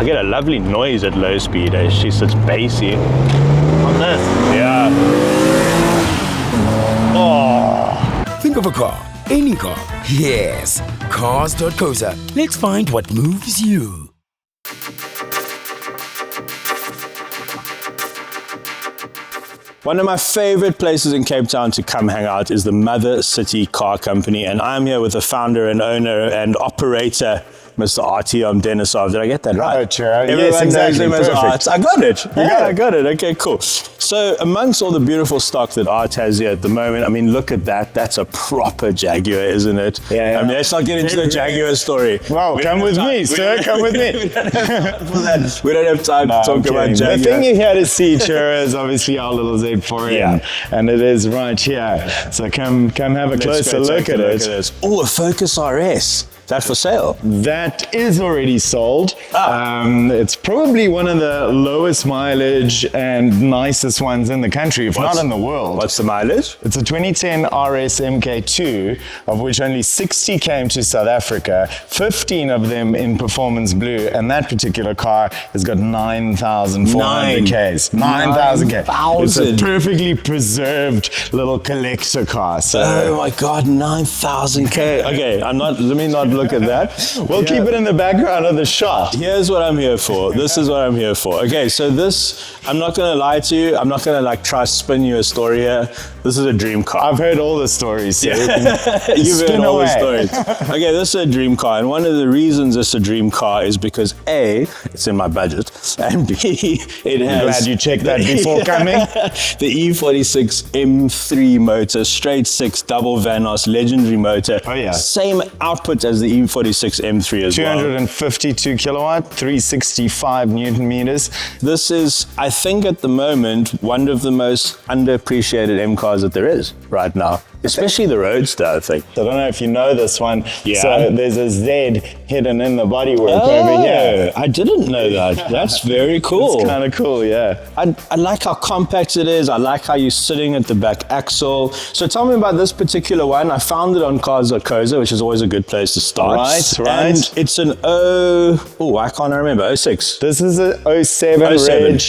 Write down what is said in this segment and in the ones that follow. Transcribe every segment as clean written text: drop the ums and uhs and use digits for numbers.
I get a lovely noise at low speed. She sits bassy. On this? Yeah. Oh. Think of a car, any car. Yes, Cars.co.za. Let's find what moves you. One of my favorite places in Cape Town to come hang out is the Mother City Car Company, and I'm here with the founder and owner and operator, Mr. Art Denisov. Did I get that right? Oh, sure. Yes, exactly. Perfect. I got it. Yeah, I got it. Okay, cool. So amongst all the beautiful stock that Art has here at the moment, I mean, look at that. That's a proper Jaguar, isn't it? Yeah. I mean, let's not get into the Jaguar story. Well, come with me, sir. Come with me. We don't have time to talk about Jaguar. The thing you're here to see, Ciro, is obviously our little Z4M, and it is right here. So come have a closer look at it. Oh, a Focus RS. Is that for sale? That is already sold. It's probably one of the lowest mileage and nicest ones in the country, if not in the world. What's the mileage? It's a 2010 RS MK2, of which only 60 came to South Africa, 15 of them in performance blue, and that particular car has got 9,400 Ks. 9,000 Ks. It's a perfectly preserved little collector car. So. Oh my God, 9,000 K. Okay, let me not look at that. We'll keep it in the background of the shot. Here's what I'm here for. This is what I'm here for. Okay, so this, I'm not going to lie to you. I'm not going to like try to spin you a story here. This is a dream car. I've heard all the stories. So You've heard all the stories. Okay, this is a dream car. And one of the reasons it's a dream car is because A, it's in my budget. And B, it has... I'm glad you checked that before coming. The E46 M3 motor, straight six, double Vanos, legendary motor. Oh yeah. Same output as the E46 M3 as well. 252 kilowatt, 365 Newton meters. This is, I think at the moment, one of the most underappreciated M cars that there is right now. Especially the Roadster, I think. I don't know if you know this one. Yeah. So there's a Z hidden in the bodywork over here. I didn't know that. That's very cool. It's kind of cool, yeah. I like how compact it is. I like how you're sitting at the back axle. So tell me about this particular one. I found it on Cars.co.za, which is always a good place to start. Right. And it's an I can't remember, 06. This is a 07 Reg.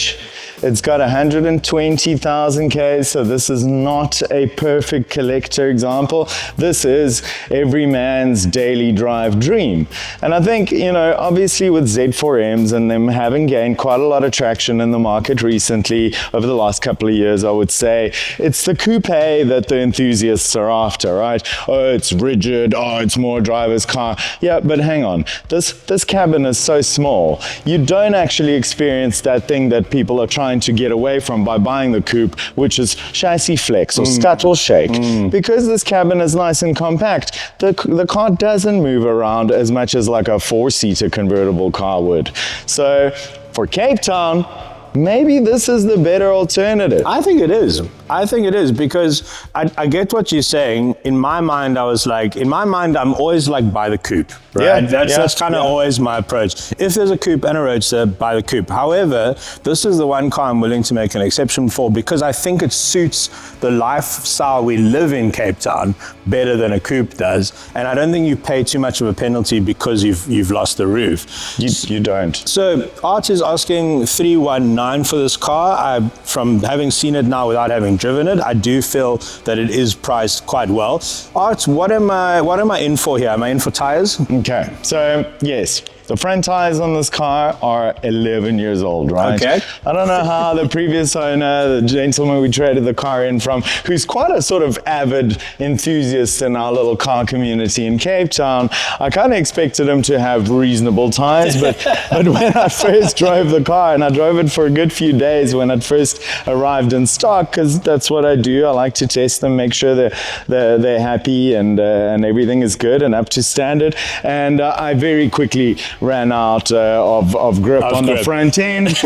It's got 120,000 Ks, so this is not a perfect collector example. This is every man's daily drive dream. And I think, you know, obviously with Z4Ms and them having gained quite a lot of traction in the market recently, over the last couple of years, I would say, it's the coupe that the enthusiasts are after, right? Oh, it's rigid, oh, it's more driver's car. Yeah, but hang on, this cabin is so small, you don't actually experience that thing that people are trying to get away from by buying the coupe, which is chassis flex or scuttle shake. Because this cabin is nice and compact, the car doesn't move around as much as like a four-seater convertible car would. So for Cape Town, maybe this is the better alternative. I think it is. I think it is because I get what you're saying. In my mind, I'm always like buy the coupe, right? Yeah, that's kind of always my approach. If there's a coupe and a Roadster, buy the coupe. However, this is the one car I'm willing to make an exception for because I think it suits the lifestyle we live in Cape Town better than a coupe does. And I don't think you pay too much of a penalty because you've lost the roof. You don't. So Art is asking 319 for this car. From having seen it now without having driven it, I do feel that it is priced quite well. Art, what am I in for here? Am I in for tires? Okay, so yes. The front tires on this car are 11 years old, right? Okay. I don't know how the previous owner, the gentleman we traded the car in from, who's quite a sort of avid enthusiast in our little car community in Cape Town, I kind of expected him to have reasonable tires, but when I first drove the car, and I drove it for a good few days when it first arrived in stock, because that's what I do. I like to test them, make sure they're happy and everything is good and up to standard. And I very quickly ran out of grip on the front end.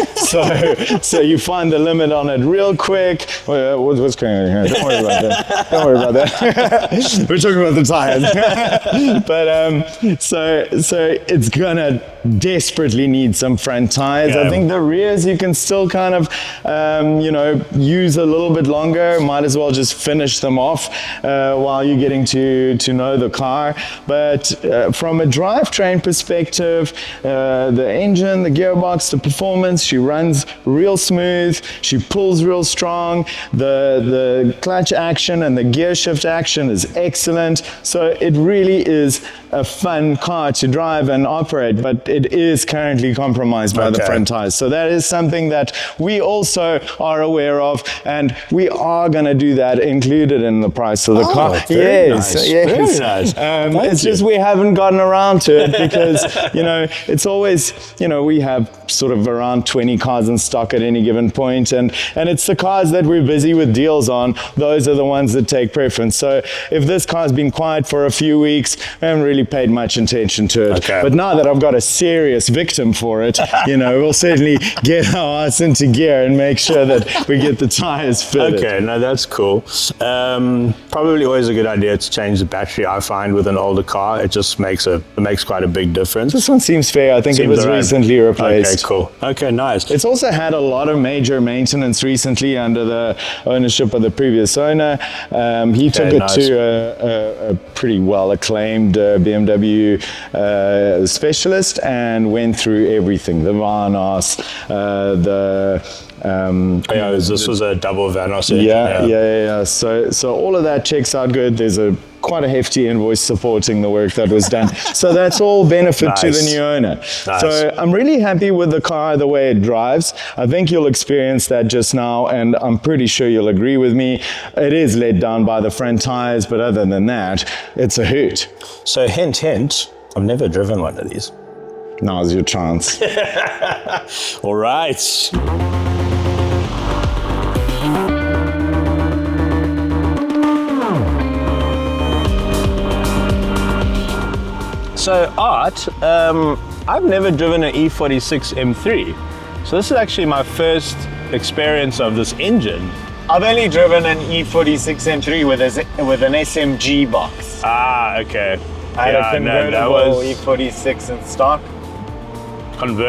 so you find the limit on it real quick. What's going on here? Don't worry about that. Don't worry about that. We're talking about the tires. But so it's gonna desperately need some front tires. I think the rears you can still kind of, you know, use a little bit longer. Might as well just finish them off while you're getting to know the car. But from a drivetrain perspective, the engine, the gearbox, the performance, she runs real smooth, she pulls real strong, the clutch action and the gear shift action is excellent. So it really is a fun car to drive and operate, but it is currently compromised by the front tires. So that is something that we also are aware of, and we are going to do that included in the price of the car. Yes, nice. yes. Very nice. It's just we haven't gotten around to it because, you know, it's always, you know, we have sort of around 20 cars in stock at any given point, and it's the cars that we're busy with deals on, those are the ones that take preference. So if this car's been quiet for a few weeks, I haven't really paid much attention to it. But now that I've got a serious victim for it, you know, we'll certainly get our ass into gear and make sure that we get the tires fitted. Okay, no, that's cool. Probably always a good idea to change the battery. I find with an older car, it just makes quite a big difference. This one seems fair. I think it was recently replaced. Okay, cool. Okay, nice. It's also had a lot of major maintenance recently under the ownership of the previous owner. He took it to a pretty well acclaimed BMW specialist and went through everything, the Vanos, this was a double Vanos. Yeah. So all of that checks out good. There's quite a hefty invoice supporting the work that was done. So that's all benefit to the new owner. Nice. So I'm really happy with the car, the way it drives. I think you'll experience that just now, and I'm pretty sure you'll agree with me. It is let down by the front tires, but other than that, it's a hoot. So hint, I've never driven one of these. Now's your chance. All right. So Art, I've never driven an E46 M3. So this is actually my first experience of this engine. I've only driven an E46 M3 with an SMG box. Ah, okay. I had a convertible E46 in stock.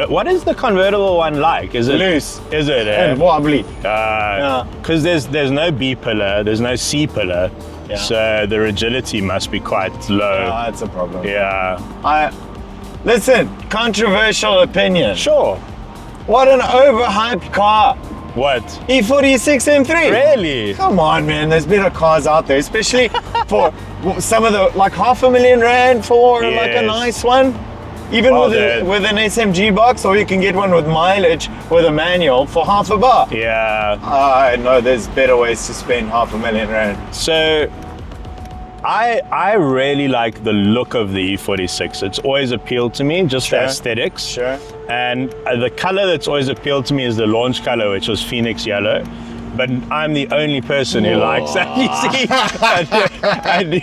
What is the convertible one like? Is it loose? Is it? And wobbly. Because there's no B pillar, there's no C pillar. Yeah. So the rigidity must be quite low. That's a problem. Yeah. Listen, controversial opinion. Sure. What an overhyped car. What? E46 M3. Really? Come on, man. There's better cars out there, especially for some of the, like R500,000 for like a nice one. Even with an SMG box, or you can get one with mileage with a manual for $500,000. Yeah. I know there's better ways to spend R500,000. So I really like the look of the E46. It's always appealed to me, just the aesthetics. Sure. And the color that's always appealed to me is the launch color, which was Phoenix Yellow. But I'm the only person who likes that. You see, I do.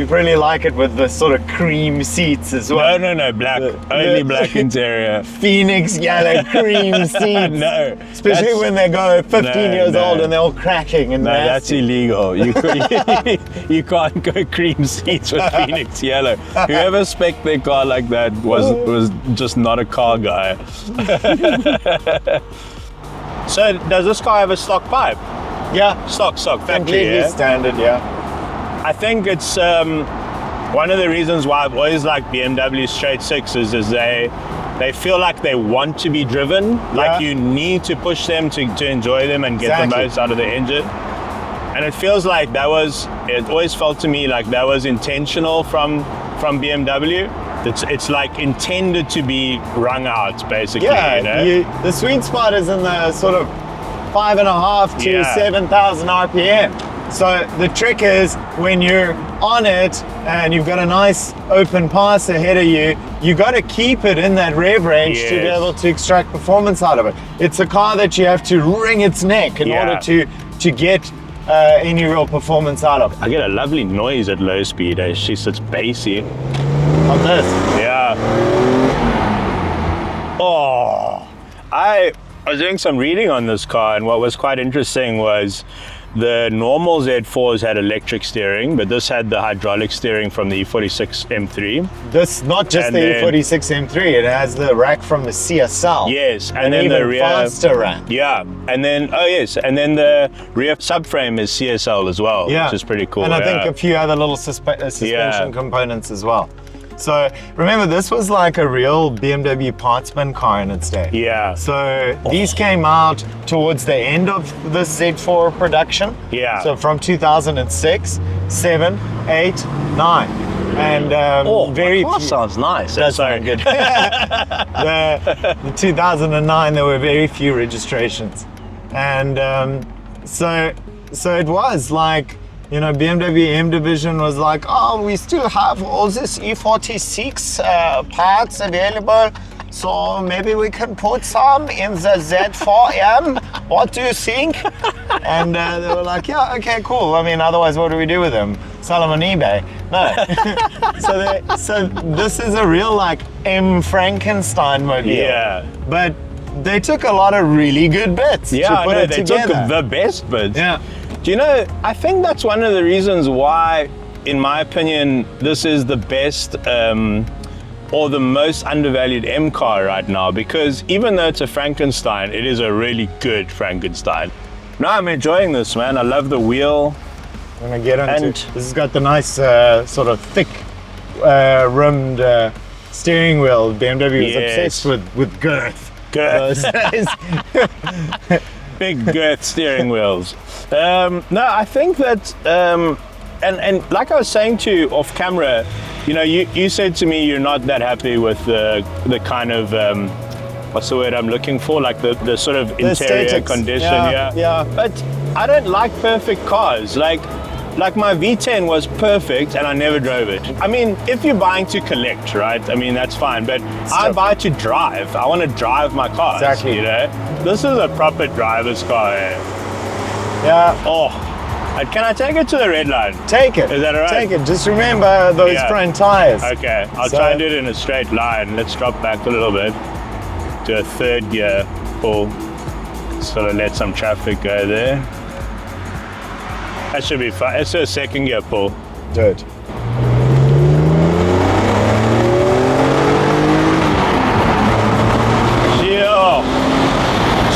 You really like it with the sort of cream seats as well. No, black. Only black interior. Phoenix yellow cream seats. No. Especially when they go 15 years old and they're all cracking and nasty. That's illegal. You can't go cream seats with Phoenix yellow. Whoever spec'd their car like that was just not a car guy. So does this car have a stock pipe? Yeah. Stock, factory. Completely standard, yeah. I think it's one of the reasons why I've always liked BMW straight sixes is they feel like they want to be driven. Like you need to push them to enjoy them and get the most out of the engine. And it feels like it always felt to me like that was intentional from BMW. It's like intended to be wrung out, basically. Yeah, you know? The sweet spot is in the sort of 5.5 to 7,000 RPM. So the trick is when you're on it and you've got a nice open pass ahead of you, you got to keep it in that rev range to be able to extract performance out of it. It's a car that you have to wring its neck in order to get any real performance out of it. I get a lovely noise at low speed. It's bassy. On this? Yeah. Oh, I was doing some reading on this car, and what was quite interesting was the normal Z4s had electric steering, but this had the hydraulic steering from the E46 M3. This, not just And the then- E46 M3, it has the rack from the CSL. Yes, and then even the rear faster rack. Yeah, and then and then the rear subframe is CSL as well, Yeah, which is pretty cool. And I think yeah. a few other little suspension Yeah. components as well. So remember, this was like a real BMW partsman car in its day. Yeah. So these came out towards the end of the Z4 production. Yeah. So from 2006, 7, 8, 9. And very my car few- sounds nice. That's Sorry. not good. the 2009, there were very few registrations. And so it was like, you know, BMW M division was like, oh, we still have all this E46 parts available, so maybe we can put some in the Z4M. What do you think? And they were like, yeah, okay, cool. I mean, otherwise, what do we do with them? Sell them on eBay? No. so this is a real like M Frankenstein mobile. Yeah. But they took a lot of really good bits Yeah, to I put know, it they together. took the best bits. Yeah. Do you know, I think that's one of the reasons why, in my opinion, this is the best or the most undervalued M car right now, because even though it's a Frankenstein, it is a really good Frankenstein. No, I'm enjoying this, man. I love the wheel. I'm gonna get into And- this. Has got the nice sort of thick rimmed steering wheel. BMW is Yes. obsessed with girth. Girth. Those- Big girth steering wheels. No, I think that, and like I was saying to you off camera, you know, you said to me you're not that happy with the kind of, what's the word I'm looking for? Like the sort of interior aesthetics. condition, Yeah. But I don't like perfect cars. Like my V10 was perfect and I never drove it. I mean, if you're buying to collect, right? I mean, that's fine, but I buy to drive. I want to drive my cars, Exactly. you know? This is a proper driver's car, eh? Yeah. Oh, can I take it to the red line? Take it. Is that all right? Take it. Just remember those Yeah. front tires. Okay, I'll So- try and do it in a straight line. Let's drop back a little bit to a third gear pull. Sort of let some traffic go there. That should be fine. Let's do a second gear pull. Do it.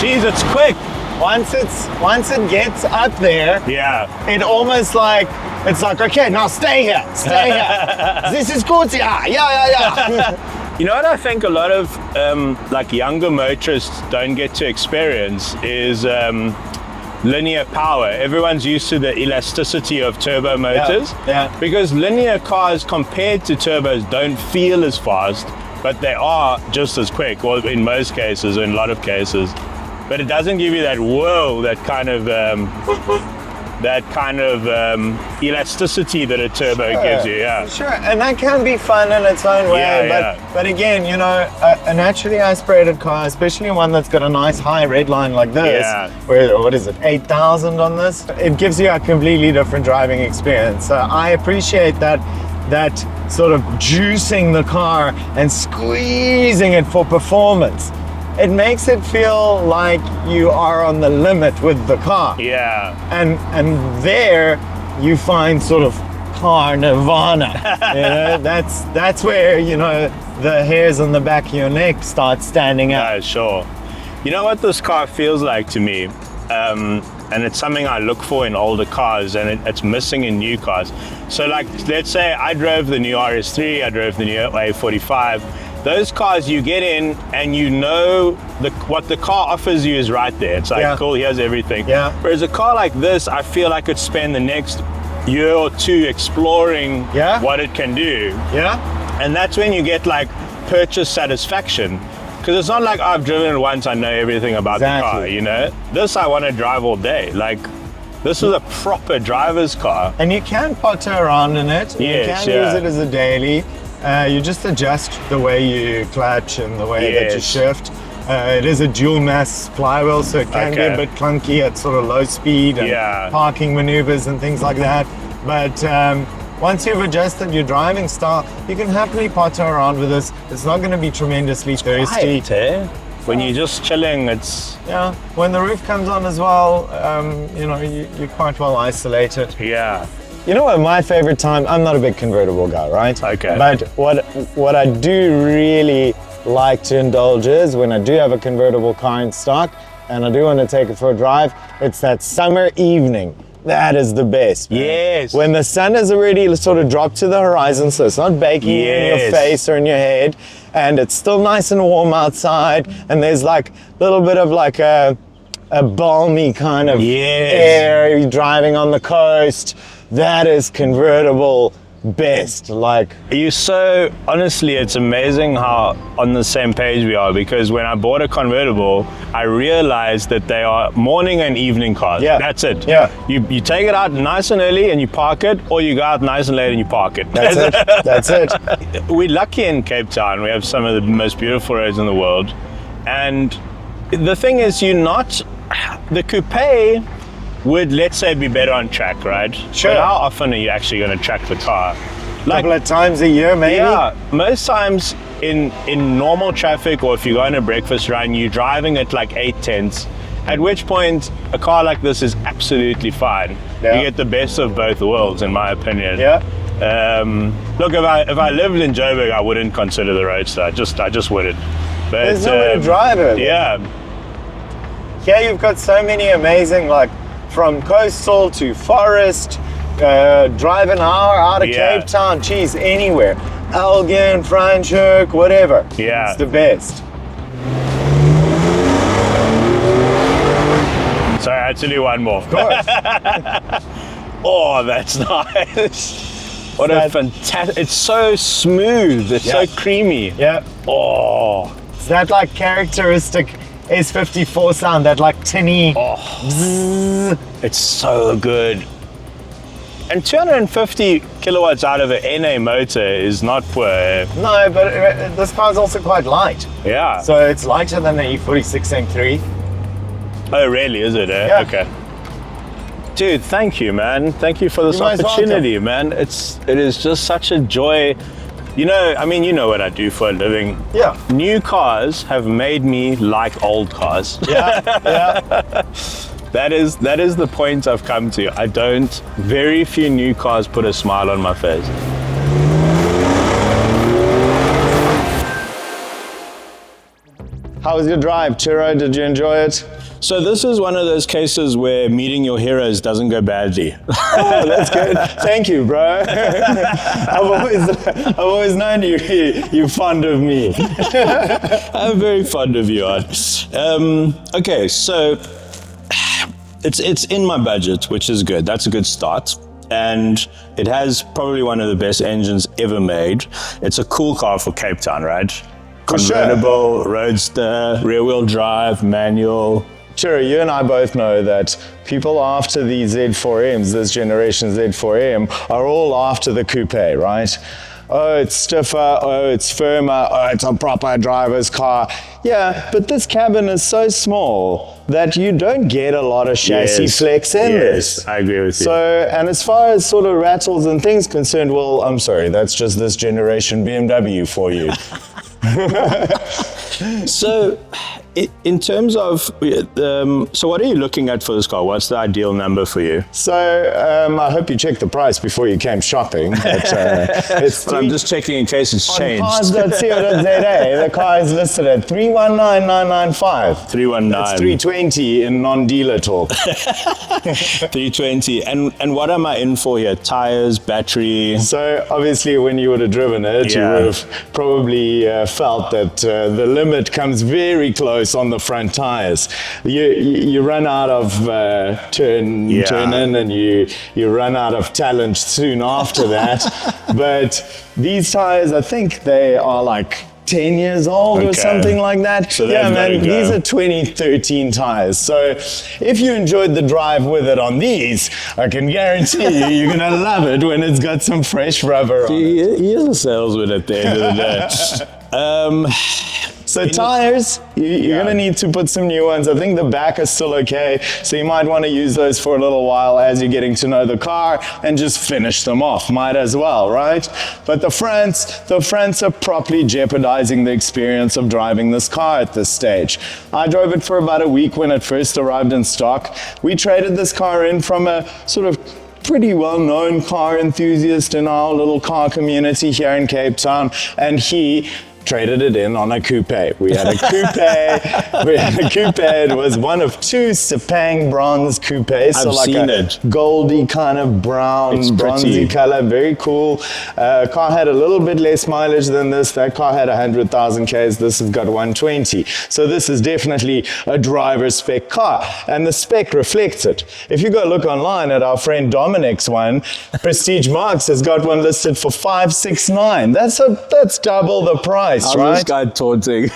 Jeez, it's quick. Once it gets up there, Yeah. it almost like it's like, okay, now stay here. This is good. Yeah. You know what I think a lot of like younger motorists don't get to experience is linear power. Everyone's used to the elasticity of turbo motors. Yeah. Because linear cars compared to turbos don't feel as fast, but they are just as quick, or in most cases, or in a lot of cases. But it doesn't give you that whoa, that kind of elasticity that a turbo gives you. Yeah. Sure, and that can be fun in its own way, Yeah, but again, you know, a naturally aspirated car, especially one that's got a nice high red line like this, Yeah. where, what is it, 8,000 on this? It gives you a completely different driving experience. So I appreciate that sort of juicing the car and squeezing it for performance. It makes it feel like you are on the limit with the car. Yeah. And there you find sort of car nirvana. You know, that's where, you know, the hairs on the back of your neck start standing out. Yeah, sure. You know what this car feels like to me? And it's something I look for in older cars, and it's missing in new cars. So like, let's say I drove the new RS3, I drove the new A45. Those cars, you get in and you know what the car offers you is right there. It's like, Yeah. cool, here's everything. Yeah. Whereas a car like this, I feel I could spend the next year or two exploring Yeah. what it can do. Yeah? And that's when you get like purchase satisfaction. Because it's not like I've driven it once, I know everything about the car, Exactly. you know? This I want to drive all day. Like, this is a proper driver's car. And you can potter around in it. You Yes, can yeah. use it as a daily. You just adjust the way you clutch and the way that you Yes. shift. It is a dual mass flywheel, so it can be Okay. a bit clunky at sort of low speed and Yeah. parking maneuvers and things like that. But once you've adjusted your driving style, you can happily potter around with this. It's not going to be tremendously thirsty. Quiet, eh? When you're just chilling, it's Yeah, when the roof comes on as well, you know, you're quite well isolated. yeah. You know what, my favorite time, I'm not a big convertible guy, right? Okay. But what I do really like to indulge is when I do have a convertible car in stock and I do want to take it for a drive, it's that summer evening. That is the best, man. Yes. When the sun has already sort of dropped to the horizon, so it's not baking in your Yes. face or in your head, and it's still nice and warm outside, and there's like a little bit of like a balmy kind of Yes. air, you're driving on the coast. That is convertible best. Like, You so honestly, it's amazing how on the same page we are, because when I bought a convertible, I realized that they are morning and evening cars. Yeah. That's it. Yeah. You take it out nice and early and you park it, or you go out nice and late and you park it. that's it. That's it. We're lucky in Cape Town. We have some of the most beautiful roads in the world. And the thing is, the coupe would, let's say, be better on track, right? Sure. But how often are you actually going to track the car? Couple of times a year, maybe. Yeah, most times in normal traffic, or if you go on a breakfast run, you're driving at like 8/10, at which point a car like this is absolutely fine. Yeah. You get the best of both worlds, in my opinion. Yeah. Look, if I lived in Joburg, I wouldn't consider the Roadster. I just wouldn't. But There's no way to drive it. Yeah. Here you've got so many amazing, like, from coastal to forest, drive an hour out of Yeah. Cape Town, geez, anywhere. Elgin, Franschhoek, whatever. Yeah. It's the best. Sorry, I had to do one more. Of course. Oh, that's nice. What a fantastic, it's so smooth, it's so Yeah. creamy. Yeah. Oh, It's that, like, characteristic S54 sound, that, like, tinny. Bzzz. it's so good. And 250 kilowatts out of an NA motor is not poor. No, but this car's also quite light. Yeah. So it's lighter than the E46 M3. Oh, really? Is it? Yeah. Okay. Dude, thank you, man. Thank you for this You're most opportunity, man. It is just such a joy. You know, I mean, you know what I do for a living. Yeah. New cars have made me like old cars. Yeah, yeah. That is the point I've come to. Very few new cars put a smile on my face. How was your drive, Ciro? Did you enjoy it? So this is one of those cases where meeting your heroes doesn't go badly. Oh, that's good. Thank you, bro. I've always known you're fond of me. I'm very fond of you, Art. Okay, so it's in my budget, which is good. That's a good start. And it has probably one of the best engines ever made. It's a cool car for Cape Town, right? For sure. Convertible, roadster, rear-wheel drive, manual. Sure, you and I both know that people after the Z4Ms, this generation Z4M, are all after the coupe, right? Oh, it's stiffer, oh, it's firmer, oh, it's a proper driver's car. Yeah, but this cabin is so small that you don't get a lot of chassis flex in this. I agree with you. So, and as far as sort of rattles and things concerned, well, I'm sorry, that's just this generation BMW for you. So, in terms of, so what are you looking at for this car? What's the ideal number for you? So, I hope you checked the price before you came shopping. But, it's I'm just checking in case it's on changed. Cars.co.za, the car is listed at 319,995. 319. That's 320 in non-dealer talk. 320. And what am I in for here? Tires, battery? So obviously when you would have driven it, you Yeah. would have probably felt that the limit comes very close on the front tires. You run out of turn in, and you run out of talent soon after that. But these tires, I think they are like 10 years old or Okay. something like that. So yeah, they've man, gotta go. these are 2013 tires. So if you enjoyed the drive with it on these, I can guarantee you're going to love it when it's got some fresh rubber on it. He is a salesman at the end of the day. So tires, you're going to need to put some new ones. I think the back is still okay, so you might want to use those for a little while as you're getting to know the car and just finish them off. Might as well, right? But the fronts are properly jeopardizing the experience of driving this car at this stage. I drove it for about a week when it first arrived in stock. We traded this car in from a sort of pretty well-known car enthusiast in our little car community here in Cape Town, and he traded it in on a coupe. We had a coupe. It was one of two Sepang bronze coupes. I've seen it. Goldy kind of brown, It's bronzy pretty. color, very cool. Car had a little bit less mileage than this. That car had 100,000 Ks. This has got 120. So this is definitely a driver spec car, and the spec reflects it. If you go look online at our friend Dominic's one, Prestige Marks has got one listed for 569. That's double the price. How's Right? this guy taunting?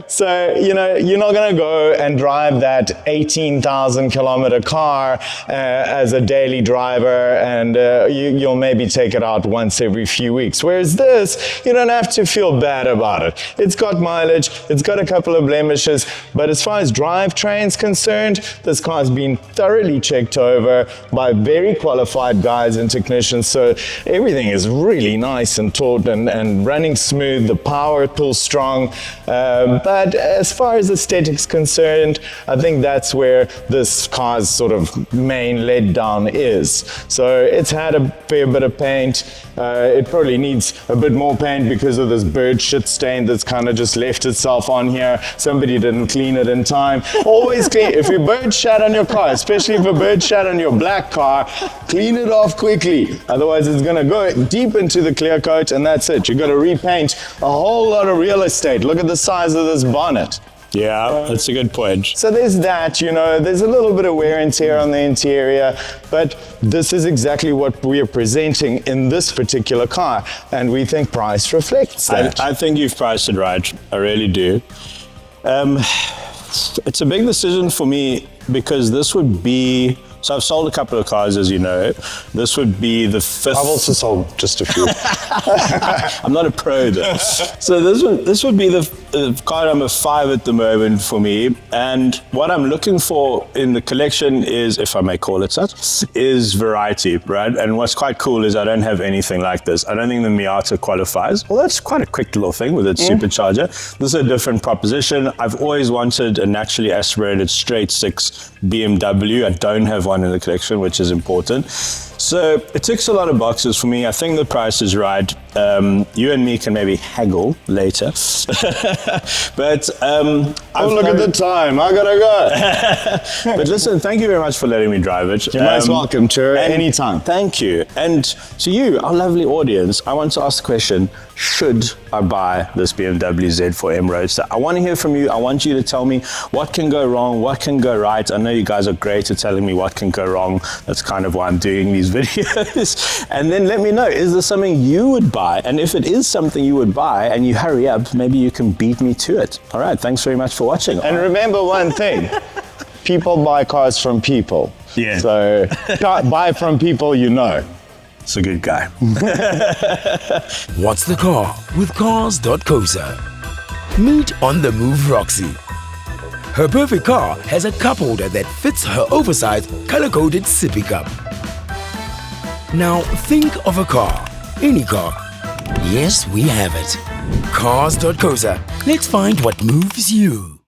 So, you know, you're not going to go and drive that 18,000 kilometer car as a daily driver, and you'll maybe take it out once every few weeks. Whereas this, you don't have to feel bad about it. It's got mileage, it's got a couple of blemishes, but as far as drivetrain's concerned, this car's been thoroughly checked over by very qualified guys and technicians, so everything is really nice and taut and running smooth. The power pulls strong, but as far as aesthetics concerned, I think that's where this car's sort of main letdown is. So it's had a fair bit of paint. It probably needs a bit more paint because of this bird shit stain that's kind of just left itself on here. Somebody didn't clean it in time. Always clean. If you bird shat on your car, especially if a bird shat on your black car, clean it off quickly. Otherwise it's going to go deep into the clear coat, and that's it. You've got to repaint a whole lot of real estate. Look at the size of this bonnet. Yeah, that's a good point. So there's that, you know, there's a little bit of wear and tear on the interior, but this is exactly what we are presenting in this particular car, and we think price reflects that. I think you've priced it right. I really do. It's a big decision for me because this would be, so I've sold a couple of cars, as you know. This would be the fifth. I've also sold just a few. I'm not a pro though. So this would be the car number 5 at the moment for me. And what I'm looking for in the collection is, if I may call it such, is variety, right? And what's quite cool is I don't have anything like this. I don't think the Miata qualifies. Well, that's quite a quick little thing with its supercharger. This is a different proposition. I've always wanted a naturally aspirated straight 6 BMW. I don't have one in the collection, which is important. So it ticks a lot of boxes for me. I think the price is right. You and me can maybe haggle later. But Look at the time. I gotta go. but listen, thank you very much for letting me drive it. You're most welcome, Chiro, and anytime. Thank you. And to you, our lovely audience, I want to ask the question, should I buy this BMW Z4M Roadster? I want to hear from you. I want you to tell me what can go wrong, what can go right. I know you guys are great at telling me what can go wrong. That's kind of why I'm doing these videos. And then let me know, is this something you would buy? And if it is something you would buy and you hurry up, maybe you can beat me to it. All right, thanks very much for watching. And remember one thing, people buy cars from people. Yeah. So buy from people you know. It's a good guy. What's the car with Cars.co.za? Meet on the move Roxy. Her perfect car has a cup holder that fits her oversized color-coded sippy cup. Now think of a car, any car. Yes, we have it. Cars.co.za. Let's find what moves you.